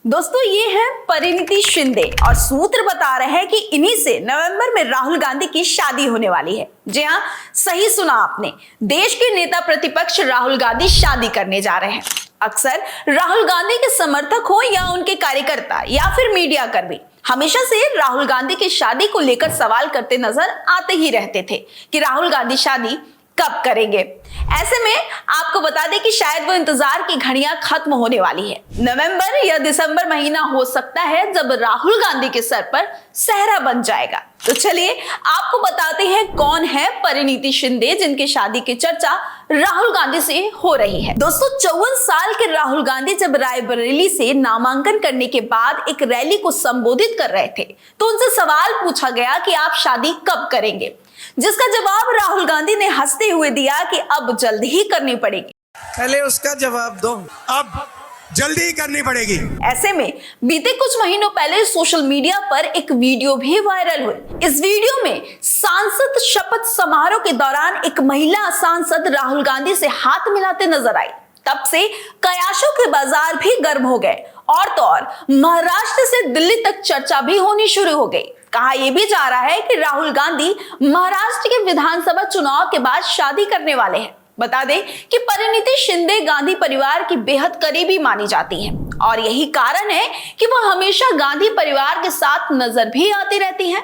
दोस्तों ये है परिणीति शिंदे और सूत्र बता रहे हैं कि इन्हीं से नवंबर में राहुल गांधी की शादी होने वाली है। जी हाँ, सही सुना आपने। देश के नेता प्रतिपक्ष राहुल गांधी शादी करने जा रहे हैं। अक्सर राहुल गांधी के समर्थक हो या उनके कार्यकर्ता या फिर मीडिया कर्मी हमेशा से राहुल गांधी की शादी को लेकर सवाल करते नजर आते ही रहते थे कि राहुल गांधी शादी कब करेंगे। ऐसे में आपको बता दें कि शायद वो इंतजार की घड़ियां खत्म होने वाली है। नवंबर या दिसंबर महीना हो सकता है जब राहुल गांधी के सर पर सेहरा बन जाएगा। तो चलिए आपको बताते हैं कौन है परिणीति शिंदे जिनकी शादी की चर्चा राहुल गांधी से हो रही है। दोस्तों 54 साल के राहुल गांधी जब रायबरेली से नामांकन करने के बाद एक रैली को संबोधित कर रहे थे तो उनसे सवाल पूछा गया कि आप शादी कब करेंगे, जिसका जवाब राहुल गांधी ने हंसते हुए दिया कि अब जल्द ही करनी पड़ेगी। पहले उसका जवाब दो, अब जल्दी ही करनी पड़ेगी। ऐसे में बीते कुछ महीनों पहले सोशल मीडिया पर एक वीडियो भी वायरल हुई। इस वीडियो में सांसद शपथ समारोह के दौरान एक महिला सांसद राहुल गांधी से हाथ मिलाते नजर आई। तब से कयासों के बाजार भी गर्म हो गए और तो और महाराष्ट्र से दिल्ली तक चर्चा भी होनी शुरू हो गई। कहा यह भी जा रहा है कि राहुल गांधी महाराष्ट्र के विधानसभा चुनाव के बाद शादी करने वाले हैं। बता दें कि परिणीति शिंदे गांधी परिवार की बेहद करीबी मानी जाती हैं और यही कारण है कि वह हमेशा गांधी परिवार के साथ नजर भी आती रहती हैं।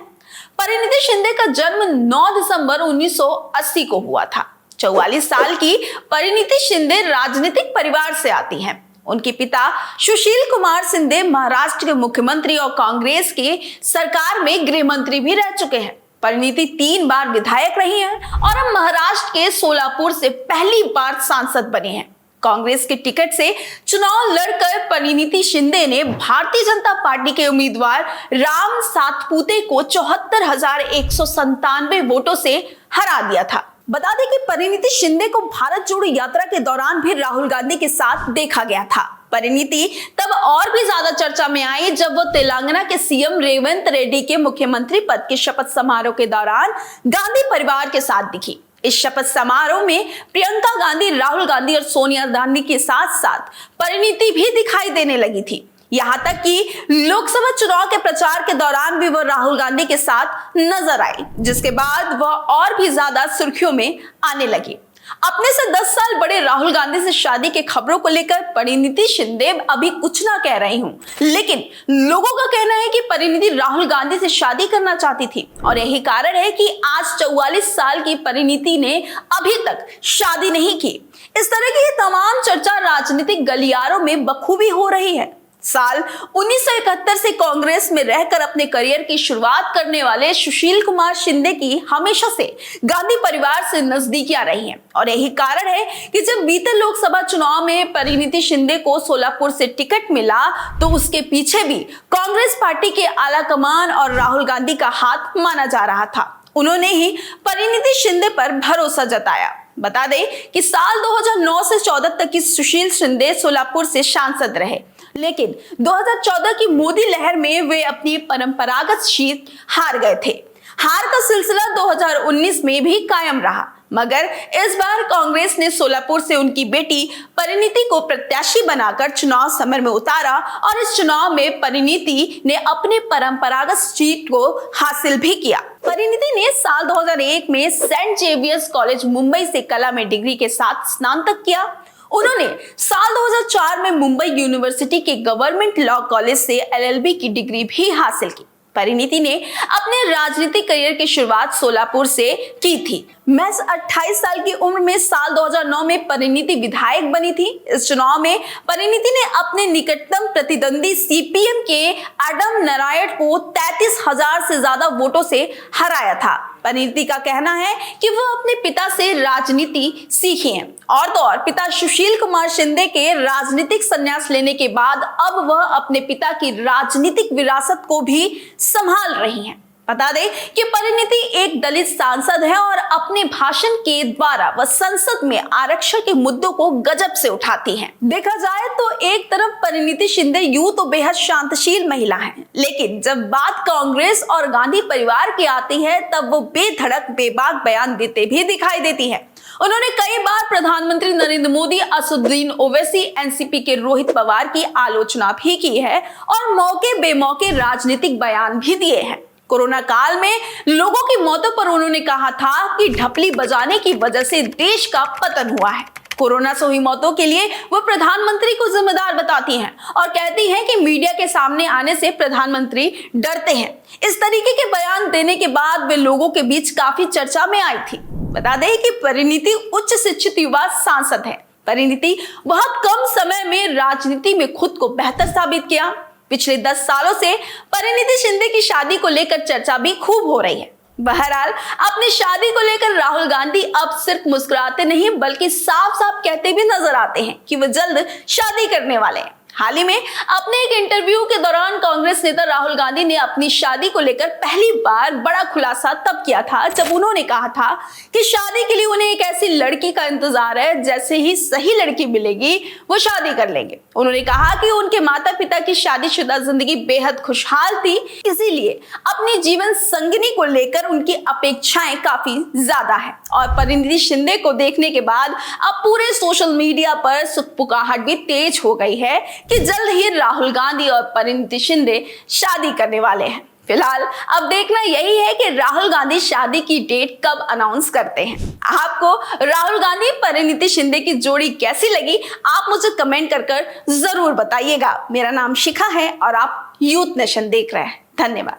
परिणीति शिंदे का जन्म 9 दिसंबर 1980 को हुआ था। 44 साल की परिणीति शिंदे राजनीतिक परिवार से आती हैं। उनके पिता सुशील कुमार शिंदे महाराष्ट्र के मुख्यमंत्री और कांग्रेस के सरकार में गृह मंत्री भी रह चुके हैं। परिणीति 3 बार विधायक रही हैं और अब महाराष्ट्र के सोलापुर से पहली बार सांसद बनी हैं। कांग्रेस के टिकट से चुनाव लड़कर परिणीति शिंदे ने भारतीय जनता पार्टी के उम्मीदवार राम सातपुते को 74,197 वोटों से हरा दिया था। बता दें कि परिणीति शिंदे को भारत जोड़ो यात्रा के दौरान भी राहुल गांधी के साथ देखा गया था। परिणीति तब और भी ज्यादा चर्चा में आई जब वो तेलंगाना के सीएम रेवंत रेड्डी के मुख्यमंत्री पद के शपथ समारोह के दौरान गांधी परिवार के साथ दिखी। इस शपथ समारोह में प्रियंका गांधी, राहुल गांधी और सोनिया गांधी के साथ साथ परिणीति भी दिखाई देने लगी थी। यहाँ तक कि लोकसभा चुनाव के प्रचार के दौरान भी वह राहुल गांधी के साथ नजर आई, जिसके बाद वह और भी ज्यादा सुर्खियों में आने लगी। अपने से 10 साल बड़े राहुल गांधी से शादी के खबरों को लेकर परिणीति शिंदे अभी कुछ ना कह रही हूं, लेकिन लोगों का कहना है कि परिणीति राहुल गांधी से शादी करना चाहती थी और यही कारण है कि आज 44 साल की परिणीति ने अभी तक शादी नहीं की। इस तरह की तमाम चर्चा राजनीतिक गलियारों में बखूबी हो रही है। साल 1971 से कांग्रेस में रहकर अपने करियर की शुरुआत करने वाले सुशील कुमार शिंदे की हमेशा से गांधी परिवार से नजदीकियां रही हैं और यही कारण है कि जब बीते लोकसभा चुनाव में परिणीति शिंदे को सोलापुर से टिकट मिला तो उसके पीछे भी कांग्रेस पार्टी के आलाकमान और राहुल गांधी का हाथ माना जा रहा था। उन्होंने ही परिणीति शिंदे पर भरोसा जताया। बता दें कि साल 2009 से 14 तक की सुशील शिंदे सोलापुर से सांसद रहे, लेकिन 2014 की मोदी लहर में वे अपनी परंपरागत सीट हार गए थे। हार का सिलसिला 2019 में भी कायम रहा, मगर इस बार कांग्रेस ने सोलापुर से उनकी बेटी परिणीति को प्रत्याशी बनाकर चुनाव समर में उतारा और इस चुनाव में परिणीति ने अपने परंपरागत सीट को हासिल भी किया। परिणीति ने साल 2001 में सेंट जेवियर्स कॉलेज मुंबई से कला में डिग्री के साथ स्नातक किया। उन्होंने साल 2004 में मुंबई यूनिवर्सिटी के गवर्नमेंट लॉ कॉलेज से LLB की डिग्री भी हासिल की। परिणीति ने अपने राजनीतिक करियर की शुरुआत सोलापुर से की थी। महज 28 साल की उम्र में साल 2009 में परिणीति विधायक बनी थी। इस चुनाव में परिणीति ने अपने निकटतम प्रतिद्वंदी CPM के एडम नारायण को 33,000 से ज्यादा वोटों से हराया था। परिणीति का कहना है कि वह अपने पिता से राजनीति सीखी है और तो और पिता सुशील कुमार शिंदे के राजनीतिक संन्यास लेने के बाद अब वह अपने पिता की राजनीतिक विरासत को भी संभाल रही हैं। बता दें कि परिणीति एक दलित सांसद है और अपने भाषण के द्वारा वह संसद में आरक्षण के मुद्दों को गजब से उठाती हैं। देखा जाए तो एक तरफ परिणीति शिंदे यूं तो बेहद शांतशील महिला हैं, लेकिन जब बात कांग्रेस और गांधी परिवार की आती है तब वो बेधड़क बेबाक बयान देते भी दिखाई देती है। उन्होंने कई बार प्रधानमंत्री नरेंद्र मोदी, असदुद्दीन ओवैसी, एनसीपी के रोहित पवार की आलोचना भी की है और मौके बेमौके राजनीतिक बयान भी दिए हैं। कोरोना काल में लोगों की मौतों पर उन्होंने कहा था कि ढपली बजाने की वजह से देश का पतन हुआ है। कोरोना से हुई मौतों के लिए वो प्रधानमंत्री को जिम्मेदार बताती हैं और कहती हैं कि मीडिया के सामने आने से प्रधानमंत्री डरते हैं। इस तरीके के बयान देने के बाद वे लोगों के बीच काफी चर्चा में आई थी। बता दें कि परिणीति उच्च शिक्षित युवा सांसद है। परिणीति बहुत कम समय में राजनीति में खुद को बेहतर साबित किया। पिछले 10 सालों से परिणीति शिंदे की शादी को लेकर चर्चा भी खूब हो रही है। बहरहाल अपनी शादी को लेकर राहुल गांधी अब सिर्फ मुस्कुराते नहीं बल्कि साफ साफ कहते भी नजर आते हैं कि वो जल्द शादी करने वाले हैं। हाल ही में अपने एक इंटरव्यू के दौरान कांग्रेस नेता राहुल गांधी ने अपनी शादी को लेकर पहली बार बड़ा खुलासा तब किया था जब उन्होंने कहा था कि शादी के लिए उन्हें एक ऐसी लड़की का इंतजार है, जैसे ही सही लड़की मिलेगी वो शादी कर लेंगे। उन्होंने कहा कि उनके माता पिता की शादीशुदा जिंदगी बेहद खुशहाल थी, इसीलिए अपनी जीवन संगिनी को लेकर उनकी अपेक्षाएं काफी ज्यादा है। और परिणीति शिंदे को देखने के बाद अब पूरे सोशल मीडिया पर सुखपुकाहट भी तेज हो गई है कि जल्द ही राहुल गांधी और परिणीति शिंदे शादी करने वाले हैं। फिलहाल अब देखना यही है कि राहुल गांधी शादी की डेट कब अनाउंस करते हैं। आपको राहुल गांधी परिणीति शिंदे की जोड़ी कैसी लगी, आप मुझे कमेंट कर जरूर बताइएगा। मेरा नाम शिखा है और आप यूथ नेशन देख रहे हैं। धन्यवाद।